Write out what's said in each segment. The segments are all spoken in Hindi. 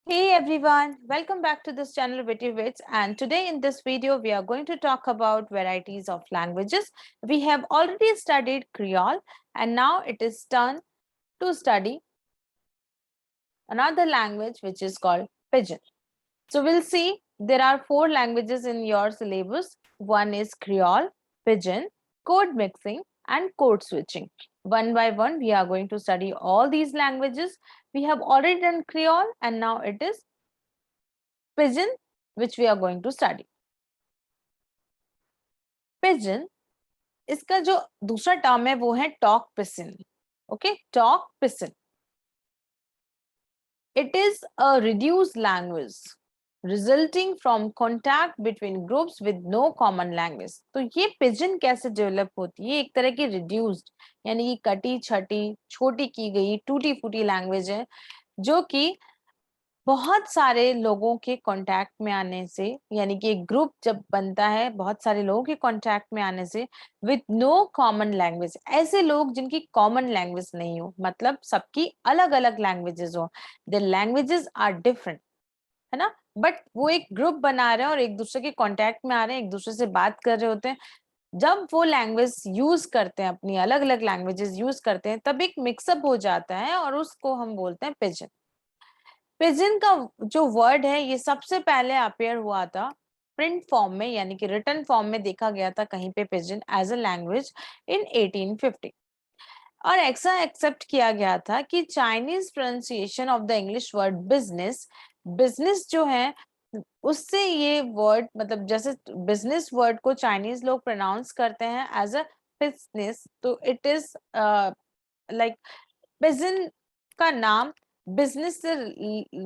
Hey everyone, welcome back to this channel Witty Wits, and today in this video we are going to talk about varieties of languages. We have already studied Creole and now it is turn to study another language which is called Pidgin. So we'll see there are 4 languages in your syllabus. One is Creole, Pidgin, code mixing and code switching. One by one we are going to study all these languages. We have already done Creole and now it is Pidgin which we are going to study. Pidgin, इसका जो दूसरा टर्म है वो है Tok Pisin. Okay, Tok Pisin. It is a reduced language resulting from contact between groups with no common language. तो ये पिजन कैसे डेवलप होती है? एक तरह की रिड्यूस्ड यानी कि कटी छटी छोटी की गई टूटी फूटी लैंग्वेज है जो कि बहुत सारे लोगों के कांटेक्ट में आने से, यानी कि एक ग्रुप जब बनता है बहुत सारे लोगों के कांटेक्ट में आने से, विद नो कॉमन लैंग्वेज, ऐसे लोग जिनकी कॉमन लैंग्वेज नहीं हो, मतलब सबकी अलग अलग लैंग्वेजेस हो, द लैंग्वेजेस आर डिफरेंट, है ना, बट वो एक ग्रुप बना रहे हैं और एक दूसरे के कांटेक्ट में आ रहे हैं, एक दूसरे से बात कर रहे होते हैं. जब वो लैंग्वेज यूज करते हैं, अपनी अलग अलग लैंग्वेजेस यूज करते हैं, तब एक मिक्सअप हो जाता है और उसको हम बोलते हैं पिजन. पिजन का जो वर्ड है ये सबसे पहले अपेयर हुआ था प्रिंट फॉर्म में, यानी कि रिटन फॉर्म में देखा गया था कहीं पे pidgin as a language in 1850. और ऐसा एक्सेप्ट किया गया था कि Chinese pronunciation of the English word business, business जो है उससे ये वर्ड, मतलब जैसे बिजनेस वर्ड को चाइनीज लोग प्रोनाउंस करते हैं एज अ बिजनेस, तो इट इज लाइक पिजन का नाम बिजनेस से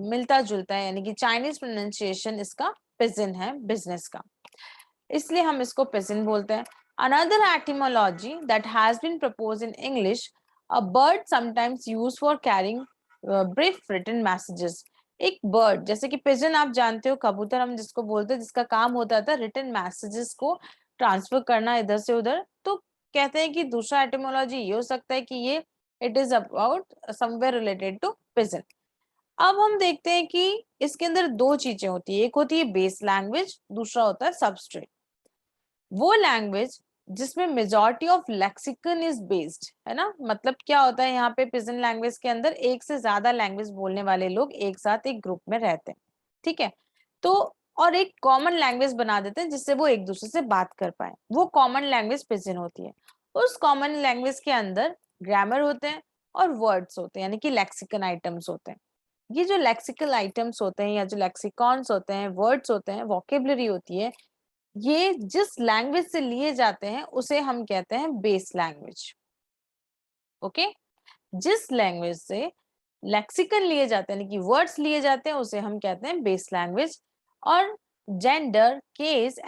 मिलता जुलता है, यानी कि चाइनीज प्रोनाउंसिएशन इसका पिजन है, बिजनेस का, इसलिए हम इसको पिजन बोलते हैं. Another etymology that has been proposed in English, a bird sometimes used for carrying brief written messages. एक बर्ड जैसे कि पिजन आप जानते हो, कबूतर हम जिसको बोलते हैं, जिसका काम होता था रिटन मैसेजेस को ट्रांसफर करना इधर से उधर, तो कहते हैं कि दूसरा एटिमोलॉजी ये हो सकता है कि ये it is about somewhere related to pidgin. अब हम देखते हैं कि इसके अंदर 2 चीजें होती है, एक होती है बेस लैंग्वेज, दूसरा होता है सबस्ट्रेट. वो लैंग्वेज जिसमें majority of lexicon is based, है ना, मतलब क्या होता है यहाँ पे पिजन लैंग्वेज के अंदर एक से ज्यादा लैंग्वेज बोलने वाले लोग एक साथ एक ग्रुप में रहते हैं, ठीक है, तो और एक कॉमन लैंग्वेज बना देते हैं जिससे वो एक दूसरे से बात कर पाए, वो कॉमन लैंग्वेज पिजन होती है. उस कॉमन लैंग्वेज के अंदर ग्रामर होते हैं और वर्ड्स होते हैं, यानी कि लेक्सिकन आइटम्स होते हैं. ये जो लेक्सिकल आइटम्स होते हैं या जो लेक्सिकॉन्स होते हैं, वर्ड्स होते हैं, वोकेबलरी होती है, ये जिस लैंग्वेज से लिए जाते हैं उसे हम कहते हैं बेस लैंग्वेज. ओके, जिस लैंग्वेज से लेक्सिकन लिए जाते हैं, यानी कि वर्ड्स लिए जाते हैं, उसे हम कहते हैं बेस लैंग्वेज. और gender, case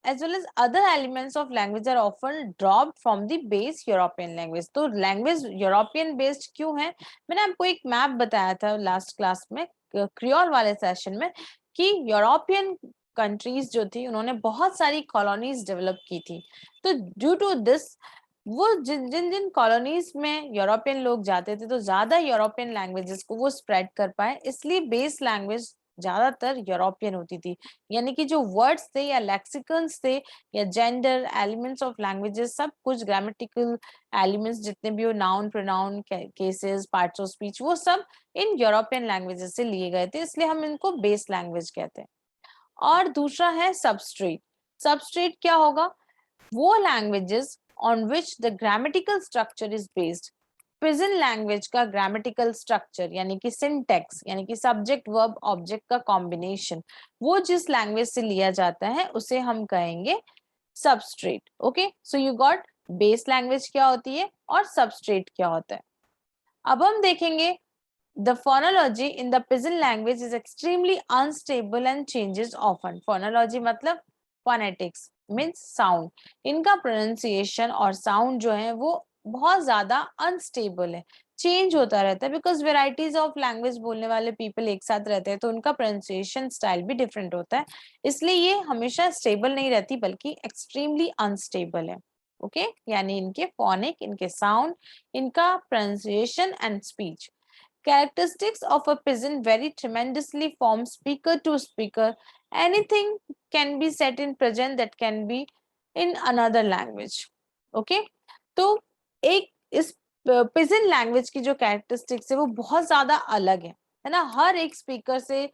as well as other elements of language are often dropped from the base European language. तो लैंग्वेज यूरोपियन बेस्ड क्यों है? मैंने आपको एक मैप बताया था लास्ट क्लास में, क्रियोल वाले सेशन में, कि यूरोपियन कंट्रीज जो थी उन्होंने बहुत सारी कॉलोनीज डेवलप की थी. तो ड्यू टू दिस, वो जिन जिन जिन कॉलोनीज में यूरोपियन लोग जाते थे तो ज्यादा यूरोपियन लैंग्वेजेस को वो स्प्रेड कर पाए, इसलिए बेस लैंग्वेज ज्यादातर यूरोपियन होती थी. यानी कि जो वर्ड्स थे या लेक्सिकन्स थे या जेंडर एलिमेंट्स ऑफ लैंग्वेजेस, सब कुछ ग्रामेटिकल एलिमेंट्स जितने भी हो, noun pronoun cases parts of speech, वो सब इन यूरोपियन लैंग्वेजेस से लिए गए थे, इसलिए हम इनको बेस लैंग्वेज कहते हैं. और दूसरा है सबस्ट्रेट. सबस्ट्रेट क्या होगा? वो languages on which the grammatical structure is based. Pigeon language का ग्रामेटिकल स्ट्रक्चर यानी कि सिंटेक्स, यानी कि सब्जेक्ट वर्ब ऑब्जेक्ट का कॉम्बिनेशन, वो जिस लैंग्वेज से लिया जाता है उसे हम कहेंगे substrate. Okay, so you got base language क्या होती है और सबस्ट्रेट क्या होता है. अब हम देखेंगे the phonology in the Pidgin language is extremely unstable and changes often. Phonology मतलब phonetics means sound. इनका pronunciation और sound जो है वो बहुत ज्यादा unstable है, चेंज होता रहता है, बिकॉज वेराइटीज ऑफ लैंग्वेज बोलने वाले पीपल एक साथ रहते हैं तो उनका प्रोनाउंसिएशन स्टाइल भी डिफरेंट होता है, इसलिए ये हमेशा स्टेबल नहीं रहती बल्कि एक्सट्रीमली अनस्टेबल है. ओके यानी इनके फोनिक, इनके साउंड, इनका pronunciation and speech. Characteristics of a pigeon vary tremendously from speaker to speaker. Anything can be said in present that can be in another language. Okay, तो एक इस पिजन लैंग्वेज की जो कैरेक्टरिस्टिक्स है वो बहुत ज्यादा अलग है ना, हर एक स्पीकर से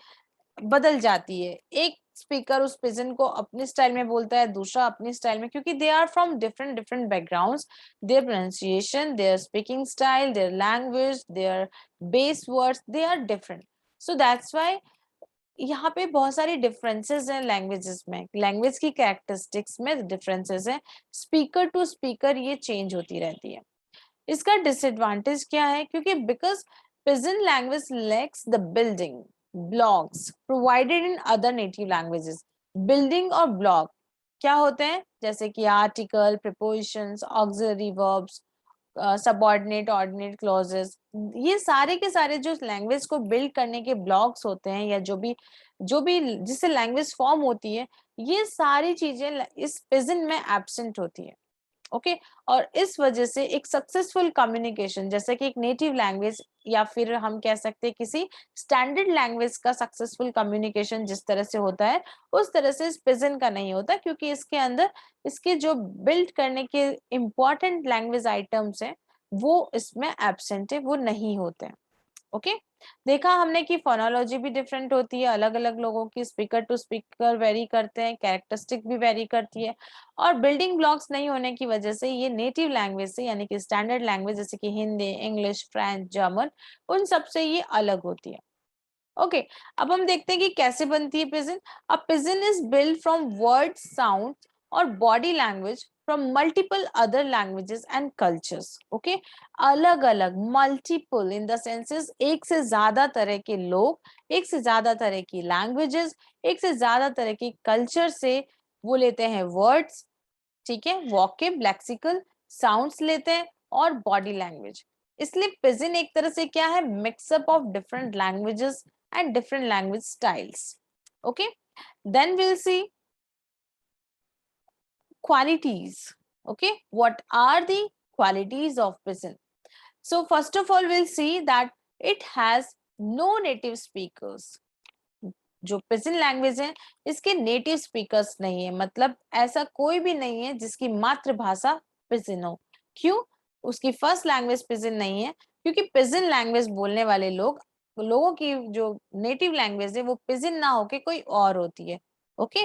बदल जाती है। एक स्पीकर उस पिजन को अपने स्टाइल में बोलता है, दूसरा अपने स्टाइल में, क्योंकि they are from different different backgrounds, their pronunciation, their speaking style, their language, their base words, they are different. So that's why यहाँ पे बहुत सारी डिफरेंसेस हैं लैंग्वेजेस में, लैंग्वेज की कैरेक्टरिस्टिक्स में डिफरेंसेस हैं, स्पीकर टू स्पीकर ये चेंज होती रहती है। इसका डिसएडवांटेज क्या है, क्योंकि because pigeon language lakhs the building blocks provided in other native languages. Building और ब्लॉक क्या होते हैं, जैसे कि article, prepositions, auxiliary verbs, subordinate, ordinate clauses, ये सारे के सारे जो लैंग्वेज को बिल्ड करने के ब्लॉक्स होते हैं, या जो भी जिससे लैंग्वेज फॉर्म होती है, ये सारी चीजें इस पिजन में एब्सेंट होती है। ओके और इस वजह से एक सक्सेसफुल कम्युनिकेशन, जैसे कि एक नेटिव लैंग्वेज या फिर हम कह सकते हैं किसी स्टैंडर्ड लैंग्वेज का सक्सेसफुल कम्युनिकेशन जिस तरह से होता है, उस तरह से इस पिजन का नहीं होता, क्योंकि इसके अंदर इसके जो बिल्ड करने के इम्पोर्टेंट लैंग्वेज आइटम्स हैं वो इसमें एब्सेंट है, वो नहीं होते हैं। ओके देखा हमने कि फोनोलॉजी भी डिफरेंट होती है, अलग अलग लोगों की स्पीकर टू स्पीकर वेरी करते हैं, कैरेक्टरिस्टिक भी वेरी करती है, और बिल्डिंग ब्लॉक्स नहीं होने की वजह से ये नेटिव लैंग्वेज से, यानी कि स्टैंडर्ड लैंग्वेज जैसे कि हिंदी, इंग्लिश, फ्रेंच, जर्मन, उन सब से ये अलग होती है। ओके अब हम देखते हैं कि कैसे बनती है pidgin. A pidgin is build from word, sound और body language from multiple other languages and cultures. Okay अलग अलग, मल्टीपल इन द सेंसेस एक से ज्यादा तरह के लोग, एक से ज्यादा तरह की लैंग्वेजेस, एक से ज्यादा तरह की कल्चर से वो लेते हैं वर्ड्स, ठीक है, वोकेब, लेक्सिकल, साउंड्स लेते हैं और बॉडी लैंग्वेज। इसलिए पिजन एक तरह से क्या है, mix up of different languages and different language styles. Okay, then we'll see qualities. Okay, what are the qualities of pigeon? So first of all we'll see that it has no native speakers. जो पिजन लैंग्वेज है इसके नेटिव स्पीकर्स नहीं है, मतलब ऐसा कोई भी नहीं है जिसकी मातृभाषा पिजन हो। क्यों? उसकी फर्स्ट लैंग्वेज पिजन नहीं है, क्योंकि पिजन लैंग्वेज बोलने वाले लोगों की जो नेटिव लैंग्वेज है वो पिजन ना होके कोई और होती है। Okay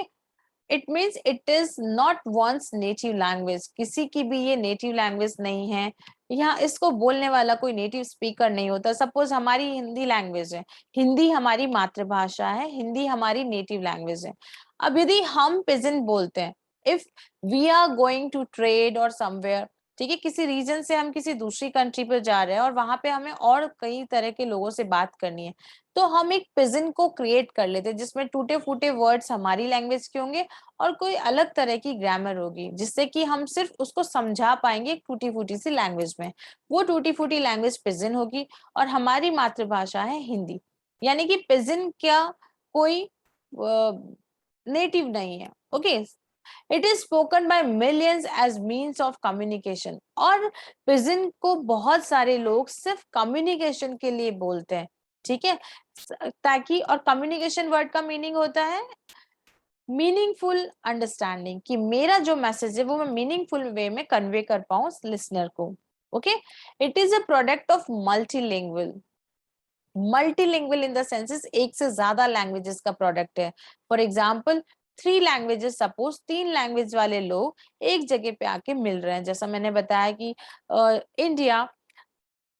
it means it is not one's native language, किसी की भी ये नेटिव लैंग्वेज नहीं है, यहाँ इसको बोलने वाला कोई नेटिव स्पीकर नहीं होता। सपोज हमारी हिंदी लैंग्वेज है, हिंदी हमारी मातृभाषा है, हिंदी हमारी नेटिव लैंग्वेज है। अब यदि हम पिजन बोलते हैं, if we are going to trade or somewhere, ठीक है, किसी रीजन से हम किसी दूसरी कंट्री पर जा रहे हैं और वहां पे हमें और कई तरह के लोगों से बात करनी है, तो हम एक पिजन को क्रिएट कर लेते हैं जिसमें टूटे फूटे वर्ड्स हमारी लैंग्वेज के होंगे और कोई अलग तरह की ग्रामर होगी, जिससे कि हम सिर्फ उसको समझा पाएंगे एक टूटी फूटी सी लैंग्वेज में। वो टूटी फूटी लैंग्वेज पिजन होगी और हमारी मातृभाषा है हिंदी, यानी कि पिजन क्या कोई नेटिव नहीं है। Okay it is spoken by millions as means of communication, और पिजन को बहुत सारे लोग सिर्फ कम्युनिकेशन के लिए बोलते हैं, ठीक है, ताकि, और कम्युनिकेशन वर्ड का मीनिंग होता है मीनिंगफुल अंडरस्टैंडिंग, कि मेरा जो मैसेज है वो मैं मीनिंगफुल वे में कन्वे कर पाऊं लिसनर को। Okay it is a product of multilingual, multilingual in the senses एक से ज्यादा लैंग्वेजेस का प्रोडक्ट है। For example 3 languages, suppose 3 language वाले लोग एक जगह पे आके मिल रहे हैं, जैसा मैंने बताया कि इंडिया,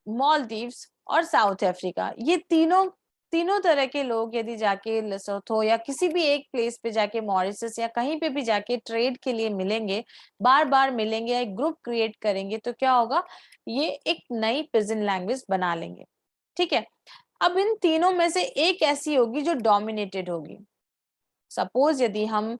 मालदीव्स और साउथ अफ्रीका, ये तीनों तीनों तरह के लोग यदि जाके लेसोथो या किसी भी एक प्लेस पे जाके, मॉरिशस या कहीं पे भी जाके ट्रेड के लिए मिलेंगे, बार बार मिलेंगे या एक ग्रुप क्रिएट करेंगे, तो क्या होगा, ये एक नई पिजन लैंग्वेज बना लेंगे। ठीक है, अब इन तीनों में से एक ऐसी होगी जो डोमिनेटेड होगी। सपोज यदि हम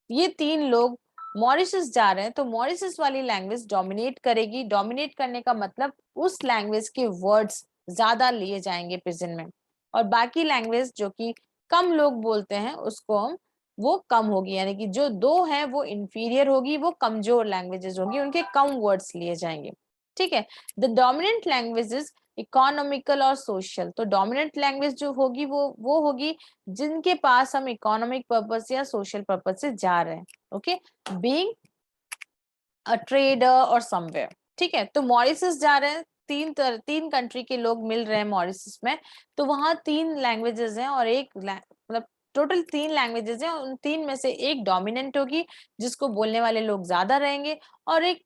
ये 3 लोग मॉरिशस जा रहे हैं तो मॉरिशस वाली लैंग्वेज डोमिनेट करेगी। डोमिनेट करने का मतलब उस लैंग्वेज के वर्ड्स ज्यादा लिए जाएंगे पिजन में, और बाकी लैंग्वेज जो कि कम लोग बोलते हैं उसको हम वो कम होगी, यानी कि जो 2 है वो इंफीरियर होगी, वो कमजोर लैंग्वेजेस होगी, उनके कम वर्ड्स लिए जाएंगे। ठीक है, द डोमिनेंट लैंग्वेजेस इकोनॉमिकल और सोशल। तो डोमिनेंट लैंग्वेज जो होगी वो होगी जिनके पास हम इकोनॉमिक पर्पस या सोशल पर्पस से जा रहे हैं। ओके, बीइंग अ ट्रेडर और समवेयर। ठीक है, तो मॉरिशस जा रहे हैं, तीन कंट्री के लोग मिल रहे हैं मॉरिशस में, तो वहां 3 लैंग्वेजेस हैं और एक मतलब टोटल 3 लैंग्वेजेस हैं, उन 3 में से एक डोमिनेंट होगी जिसको बोलने वाले लोग ज्यादा रहेंगे, और एक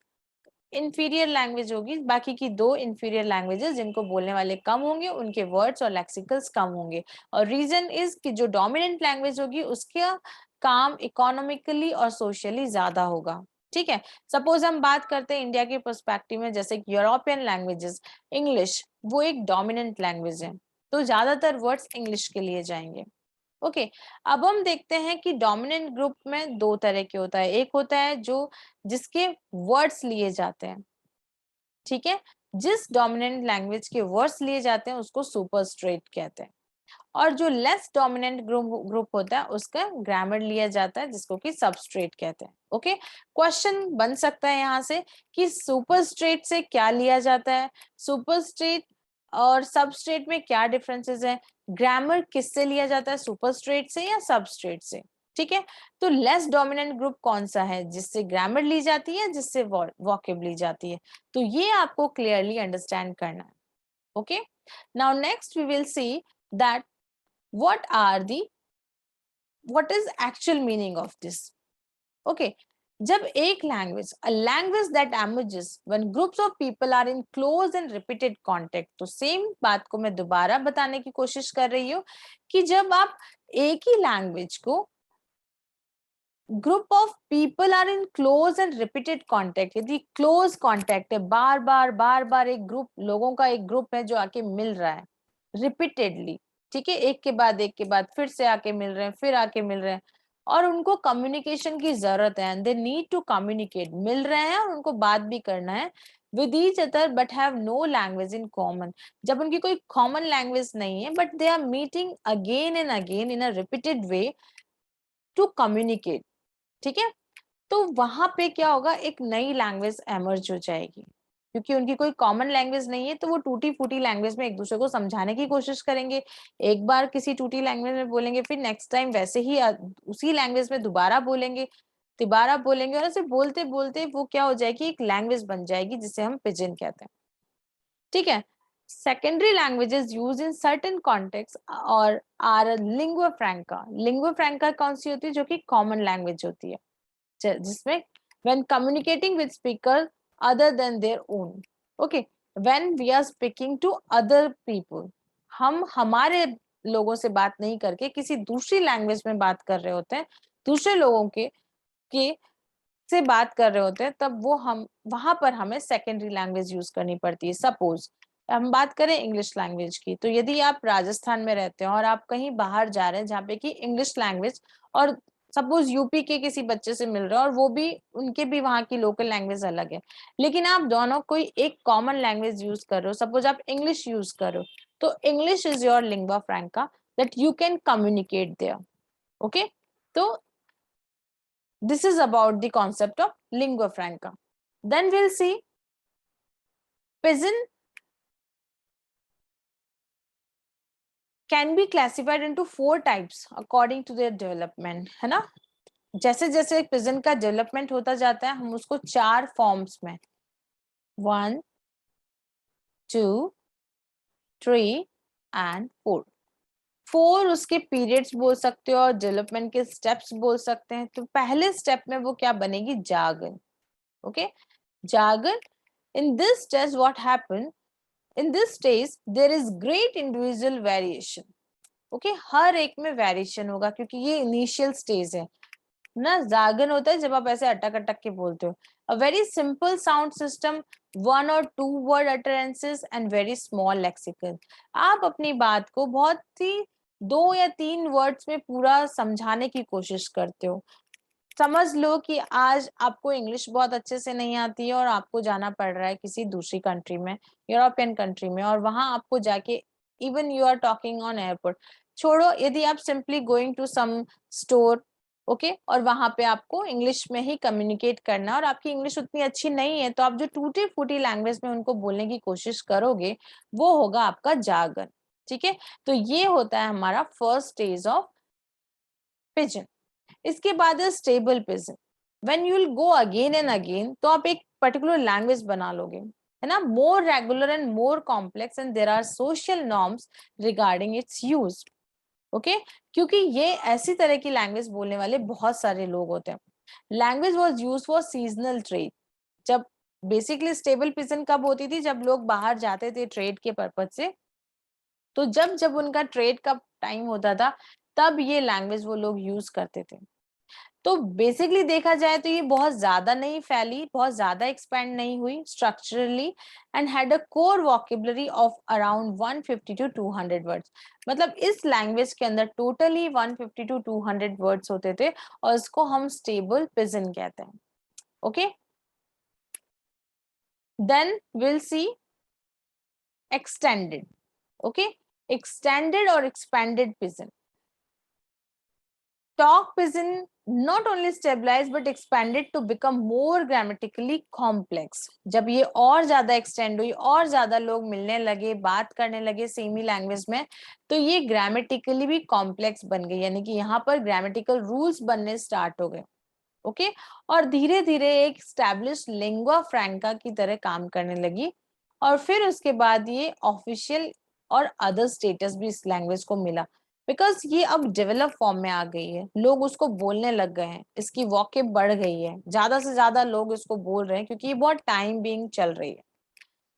इंफीरियर लैंग्वेज होगी, बाकी की 2 इंफीरियर लैंग्वेजेस जिनको बोलने वाले कम होंगे, उनके वर्ड्स और लेक्सिकल्स कम होंगे। और रीजन इज कि जो डोमिनेंट लैंग्वेज होगी उसका काम इकोनॉमिकली और सोशली ज्यादा होगा। ठीक है, सपोज हम बात करते हैं इंडिया के पर्सपेक्टिव में, जैसे यूरोपियन लैंग्वेजेस, इंग्लिश वो एक डोमिनेंट लैंग्वेज है, तो ज्यादातर वर्ड्स इंग्लिश के लिए जाएंगे। ओके, अब हम देखते हैं कि डोमिनेंट ग्रुप में 2 तरह के होता है। एक होता है जो जिसके वर्ड्स लिए जाते हैं, ठीक है, जिस डोमिनेंट लैंग्वेज के वर्ड्स लिए जाते हैं उसको सुपरस्ट्रेट कहते हैं, और जो लेस डोमिनेंट ग्रुप होता है उसका ग्रामर लिया जाता है जिसको कि सबस्ट्रेट कहते हैं। ओके, क्वेश्चन बन सकता है यहाँ से कि सुपरस्ट्रेट से क्या लिया जाता है, सुपरस्ट्रेट और सबस्ट्रेट में क्या डिफरेंसेस है, ग्रामर किससे लिया जाता है, सुपरस्ट्रेट से या सबस्ट्रेट से। ठीक है, तो लेस डोमिनेंट ग्रुप कौन सा है, जिससे ग्रामर ली जाती है, जिससे वोकैब ली जाती है, तो ये आपको क्लियरली अंडरस्टैंड करना है। Okay, now next we will see that what is actual meaning of this. Okay, जब एक language, a language that emerges when groups of people are in close and repeated contact, तो सेम बात को मैं दोबारा बताने की कोशिश कर रही हूँ कि जब आप एक ही लैंग्वेज को group of people are in close and repeated contact, यदि क्लोज कॉन्टेक्ट है, बार बार एक ग्रुप लोगों का एक ग्रुप है जो आके मिल रहा है रिपीटेडली, ठीक है, एक के बाद फिर से आके मिल रहे हैं, फिर आके मिल रहे हैं, और उनको कम्युनिकेशन की जरूरत है, दे नीड टू कम्युनिकेट, मिल रहे हैं और उनको बात भी करना है with each other but have no language in common. जब उनकी कोई कॉमन लैंग्वेज नहीं है but they are meeting again and again in a repeated way to communicate, ठीक है, तो वहां पे क्या होगा, एक नई लैंग्वेज एमर्ज हो जाएगी, क्योंकि उनकी कोई कॉमन लैंग्वेज नहीं है, तो वो टूटी फूटी लैंग्वेज में एक दूसरे को समझाने की कोशिश करेंगे, एक बार किसी टूटी लैंग्वेज में बोलेंगे, फिर नेक्स्ट टाइम वैसे ही उसी लैंग्वेज में दोबारा बोलेंगे, और ऐसे बोलते बोलते वो क्या हो जाएगी, एक लैंग्वेज बन जाएगी जिसे हम पिजन कहते हैं। ठीक है, secondary languages use in certain context और आर लिंगुआ फ्रैंका। लिंगुआ फ्रैंका कौन सी होती है, जो कि कॉमन लैंग्वेज होती है, जिसमें when communicating with speaker other than their own, okay, when we are speaking to other people, हम हमारे लोगों से बात नहीं करके किसी दूसरी लैंग्वेज में बात कर रहे होते हैं, दूसरे लोगों के से बात कर रहे होते हैं, तब वो हम वहां पर हमें सेकेंडरी लैंग्वेज यूज करनी पड़ती है। सपोज हम बात करें इंग्लिश लैंग्वेज की, तो यदि आप राजस्थान में रहते हैं और आप कहीं बाहर जा रहे हैं जहाँ पे कि इंग्लिश लैंग्वेज, और सपोज यूपी के किसी बच्चे से मिल रहे हो और वो भी, उनके भी वहाँ की लोकल लैंग्वेज अलग है, लेकिन आप दोनों कोई एक कॉमन लैंग्वेज यूज कर रहे हो, सपोज आप इंग्लिश यूज कर रहे हो, तो English is your lingua franca that you can communicate there. Okay, तो this is about the concept of lingua franca. Then we'll see pidgin can be classified into 4 types according to their development, है ना, जैसे जैसे पिजन का डेवलपमेंट होता जाता है हम उसको 4 फॉर्म्स में 1 2 3 एंड 4 उसके पीरियड्स बोल सकते हो और डेवलपमेंट के स्टेप्स बोल सकते हैं। तो पहले स्टेप में वो क्या बनेगी, jargon. Okay, jargon. In this test, what happened? In this stage, there is great individual variation. Okay, हर एक में वेरिएशन होगा क्योंकि ये इनिशियल स्टेज है ना। जार्गन होता है जब आप ऐसे अटक अटक के बोलते हो। A very simple sound system, 1 or 2 word utterances and very small lexicon. आप अपनी बात को बहुत ही 2 या 3 वर्ड्स में पूरा समझाने की कोशिश करते हो। समझ लो कि आज आपको इंग्लिश बहुत अच्छे से नहीं आती है और आपको जाना पड़ रहा है किसी दूसरी कंट्री में, यूरोपियन कंट्री में, और वहां आपको जाके even you are talking on airport, छोड़ो यदि आप simply going to some store okay और वहां पे आपको इंग्लिश में ही कम्युनिकेट करना है, और आपकी इंग्लिश उतनी अच्छी नहीं है तो आप जो टूटी फूटी लैंग्वेज में उनको बोलने की कोशिश करोगे वो होगा आपका जार्गन। ठीक है, तो ये होता है हमारा फर्स्ट स्टेज ऑफ पिजन। इसके बाद है stable pidgin. When you will go again and again तो आप एक पर्टिकुलर लैंग्वेज बना लोगे, है ना, more regular and more complex and there are social norms regarding its use. Okay, क्योंकि ये ऐसी तरह की लैंग्वेज बोलने वाले बहुत सारे लोग होते हैं। Language was used for seasonal trade. जब बेसिकली स्टेबल पिजन कब होती थी, जब लोग बाहर जाते थे ट्रेड के पर्पज से, तो जब जब उनका ट्रेड का टाइम होता था तब ये लैंग्वेज वो लोग यूज करते थे। तो बेसिकली देखा जाए तो ये बहुत ज्यादा नहीं फैली, बहुत ज्यादा एक्सपेंड नहीं हुई structurally, and had a core vocabulary of around 150 to 200 words. मतलब इस लैंग्वेज के अंदर टोटली 150 टू 200 वर्ड्स होते थे, और इसको हम स्टेबल पिजन कहते हैं। Okay, then will see extended. Okay, extended or expanded pigeon. Talk pigeon not only stabilized but expanded to become more grammatically complex. जब ये और ज्यादा एक्सटेंड हुई, और ज्यादा लोग मिलने लगे, बात करने लगे सेमी लैंग्वेज में, तो ये ग्रामेटिकली भी कॉम्प्लेक्स बन गई, यानी कि यहाँ पर ग्रामेटिकल रूल्स बनने स्टार्ट हो गए। ओके, और धीरे धीरे एक स्टैब्लिश लिंगुआ फ्रैंका की तरह काम करने लगी, और फिर उसके बाद ये ऑफिशियल और अदर स्टेटस भी इस लैंग्वेज को मिला, बिकॉज ये अब डेवलप फॉर्म में आ गई है, लोग उसको बोलने लग गए हैं, इसकी वॉकेब बढ़ गई है, ज्यादा से ज्यादा लोग इसको बोल रहे हैं क्योंकि ये बहुत टाइम बीइंग चल रही है।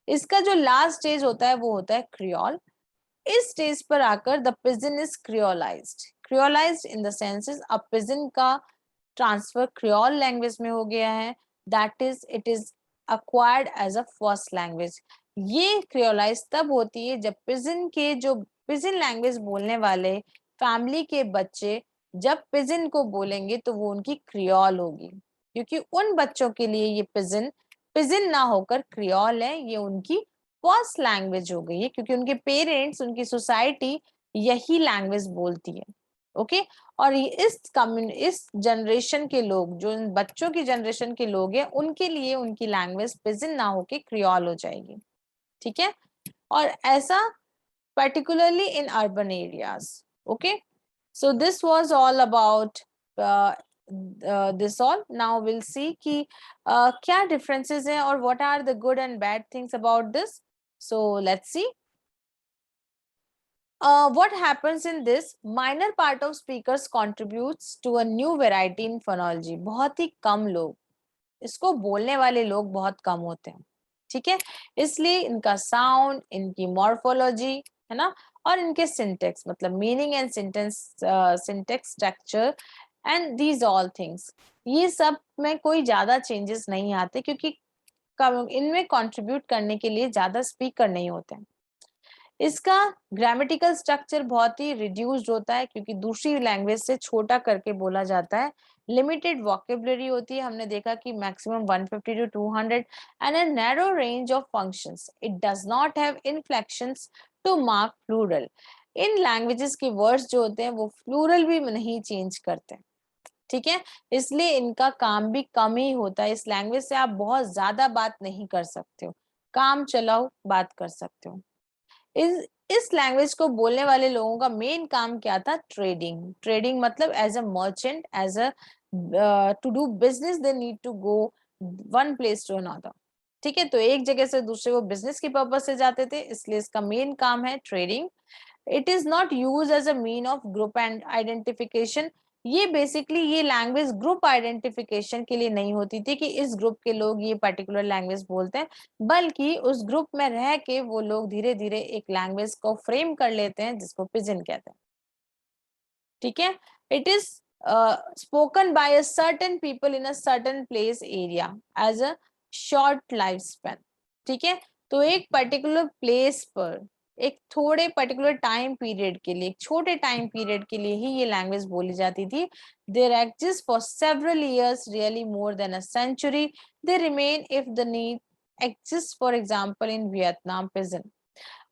इसका जो लास्ट स्टेज होता है वो होता है क्रियोल। इस स्टेज पर आकर the pidgin is creolized. Creolized in the senses अब पिजन का ट्रांसफर क्रियोल लैंग्वेज में हो गया है, that is it is acquired as a first language. ये क्रियोलाइज तब होती है जब पिजन के जो पिजन लैंग्वेज बोलने वाले फैमिली के बच्चे जब पिजन को बोलेंगे तो वो उनकी क्रियोल होगी, क्योंकि उन बच्चों के लिए ये पिजन पिजन ना होकर क्रियोल है, ये उनकी फर्स्ट लैंग्वेज हो गई है, क्योंकि उनके पेरेंट्स, उनकी सोसाइटी यही लैंग्वेज बोलती है। ओके, और इस जनरेशन के लोग, जो इन बच्चों की जनरेशन के लोग हैं, उनके लिए उनकी लैंग्वेज पिजन ना होके क्रियोल हो जाएगी। ठीक है, और ऐसा particularly in urban areas. Okay, so this was all about this all. Now we'll see कि क्या differences हैं और what are the good and bad things about this. So let's see. What happens in this minor part of speakers contributes to a new variety in phonology. बहुत ही कम लोग, इसको बोलने वाले लोग बहुत कम होते हैं। ठीक है, इसलिए इनका साउंड, इनकी मॉर्फोलॉजी, है ना, और इनके सिंटेक्स, मतलब meaning and syntax structure and these all things, ये सब में कोई ज्यादा चेंजेस नहीं आते, क्योंकि इनमें कंट्रीब्यूट करने के लिए ज्यादा स्पीकर नहीं होते हैं। इसका ग्रामेटिकल स्ट्रक्चर बहुत ही रिड्यूस्ड होता है, क्योंकि दूसरी लैंग्वेज से छोटा करके बोला जाता है। लिमिटेड वोकेबुलरी होती है, हमने देखा कि maximum 150 to 200, and a narrow range of functions. It does not have inflections to mark plural. इन लैंग्वेजेस के वर्ड्स जो होते हैं वो प्लूरल भी नहीं चेंज करते। ठीक है, इसलिए इनका काम भी कम ही होता है। इस लैंग्वेज से आप बहुत ज्यादा बात नहीं कर सकते हो, काम चलाओ बात कर सकते हो। इस लैंग्वेज को बोलने वाले लोगों का मेन काम क्या था? ट्रेडिंग। ट्रेडिंग मतलब as a merchant, as a to do business they need to go one place to another. ठीक है, तो एक जगह से दूसरे वो बिजनेस के पर्पज से जाते थे, इसलिए इसका मेन काम है trading. It is not use as a mean of group and identification. ये बेसिकली ये लैंग्वेज ग्रुप आइडेंटिफिकेशन के लिए नहीं होती थी कि इस ग्रुप के लोग ये पर्टिकुलर लैंग्वेज बोलते हैं, बल्कि उस ग्रुप में रह के वो लोग धीरे धीरे एक लैंग्वेज को फ्रेम कर लेते हैं, जिसको पिजन कहते हैं। ठीक है, it is spoken by a certain people in a certain place area as a short life span. ठीक है, तो एक पर्टिकुलर प्लेस पर एक थोड़े पर्टिकुलर टाइम पीरियड के लिए, एक छोटे टाइम पीरियड के लिए ही ये लैंग्वेज बोली जाती थी। There exist for several years, really more than a century. They remain if the need exist, for example in Vietnam pidgin.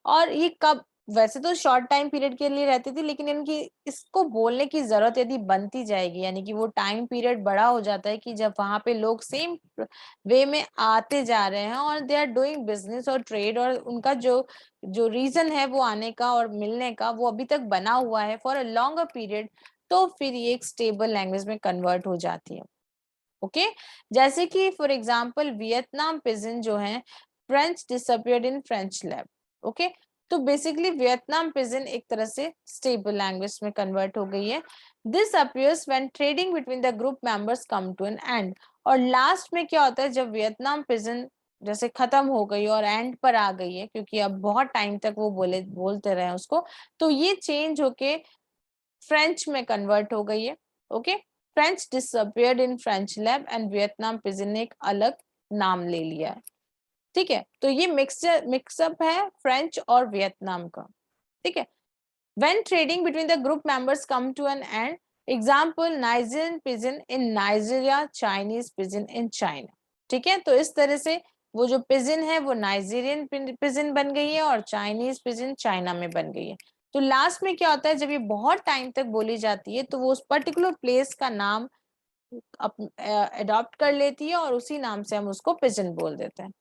और ये कब वैसे तो शॉर्ट टाइम पीरियड के लिए रहती थी, लेकिन इनकी इसको बोलने की जरूरत यदि बनती जाएगी, यानी कि वो टाइम पीरियड बड़ा हो जाता है कि जब वहां पे लोग सेम वे में आते जा रहे हैं और दे आर डूइंग बिजनेस और ट्रेड, और उनका जो जो रीजन है वो आने का और मिलने का वो अभी तक बना हुआ है फॉर अ लॉन्गर पीरियड, तो फिर ये एक स्टेबल लैंग्वेज में कन्वर्ट हो जाती है। ओके जैसे कि फॉर एग्जाम्पल वियतनाम पिजन जो है, French disappeared in French lab. Okay तो बेसिकली वियतनाम पिजन एक तरह से स्टेबल लैंग्वेज में कन्वर्ट हो गई है। This appears when trading between the group members come to an end. और लास्ट में क्या होता है, जब वियतनाम पिजन जैसे खत्म हो गई और एंड पर आ गई है, क्योंकि अब बहुत टाइम तक वो बोलते रहे उसको, तो ये चेंज होके फ्रेंच में कन्वर्ट हो गई है। Okay French disappeared in French lab and Vietnam pigeon ने एक अलग नाम ले लिया है। ठीक है तो ये मिक्सअप है फ्रेंच और वियतनाम का। ठीक है when trading between the group members come to an end, example Nigerian pigeon in Nigeria, Chinese pigeon in China। ठीक है तो इस तरह से वो जो पिजन है वो नाइजीरियन पिजन बन गई है और चाइनीज पिजन चाइना में बन गई है। तो लास्ट में क्या होता है, जब ये बहुत टाइम तक बोली जाती है तो वो उस पर्टिकुलर प्लेस का नाम अडॉप्ट कर लेती है और उसी नाम से हम उसको पिजन बोल देते हैं।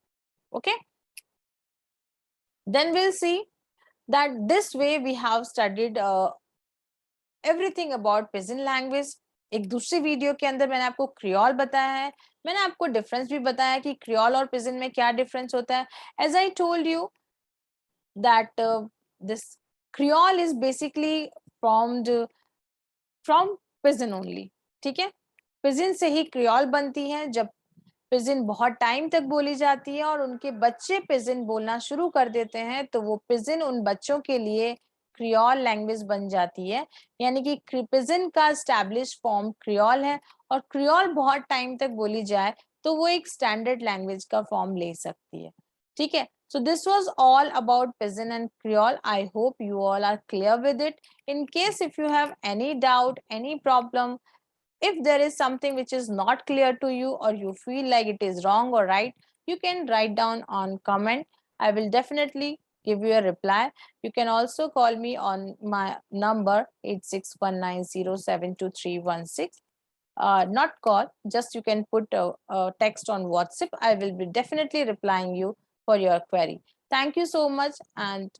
Okay then we'll see that this way we have studied everything about pigeon language. एक दूसरी वीडियो के अंदर मैंने आपको क्रियोल बताया है, मैंने आपको डिफरेंस भी बताया कि क्रियोल और पिजन में क्या डिफरेंस होता है। As I told you that this creole is basically formed from pidgin only. ठीक है पिजन से ही क्रियोल बनती है। जब पिजन बहुत टाइम तक बोली जाती है और उनके बच्चे पिजन बोलना शुरू कर देते हैं तो वो पिजन उन बच्चों के लिए क्रियोल लैंग्वेज बन जाती है। यानी कि पिजन का स्टैब्लिश फॉर्म क्रियोल है, और क्रियोल बहुत टाइम तक बोली जाए तो वो एक स्टैंडर्ड लैंग्वेज का फॉर्म ले सकती है। ठीक है so this was all about pigeon and creole. I hope you all are clear with it. In case if you have any doubt, any problem, if there is something which is not clear to you or you feel like it is wrong or right, you can write down on comment. I will definitely give you a reply. You can also call me on my number 8619072316. Not call, just you can put a text on WhatsApp. I will be definitely replying you for your query. Thank you so much and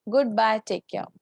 goodbye. Take care.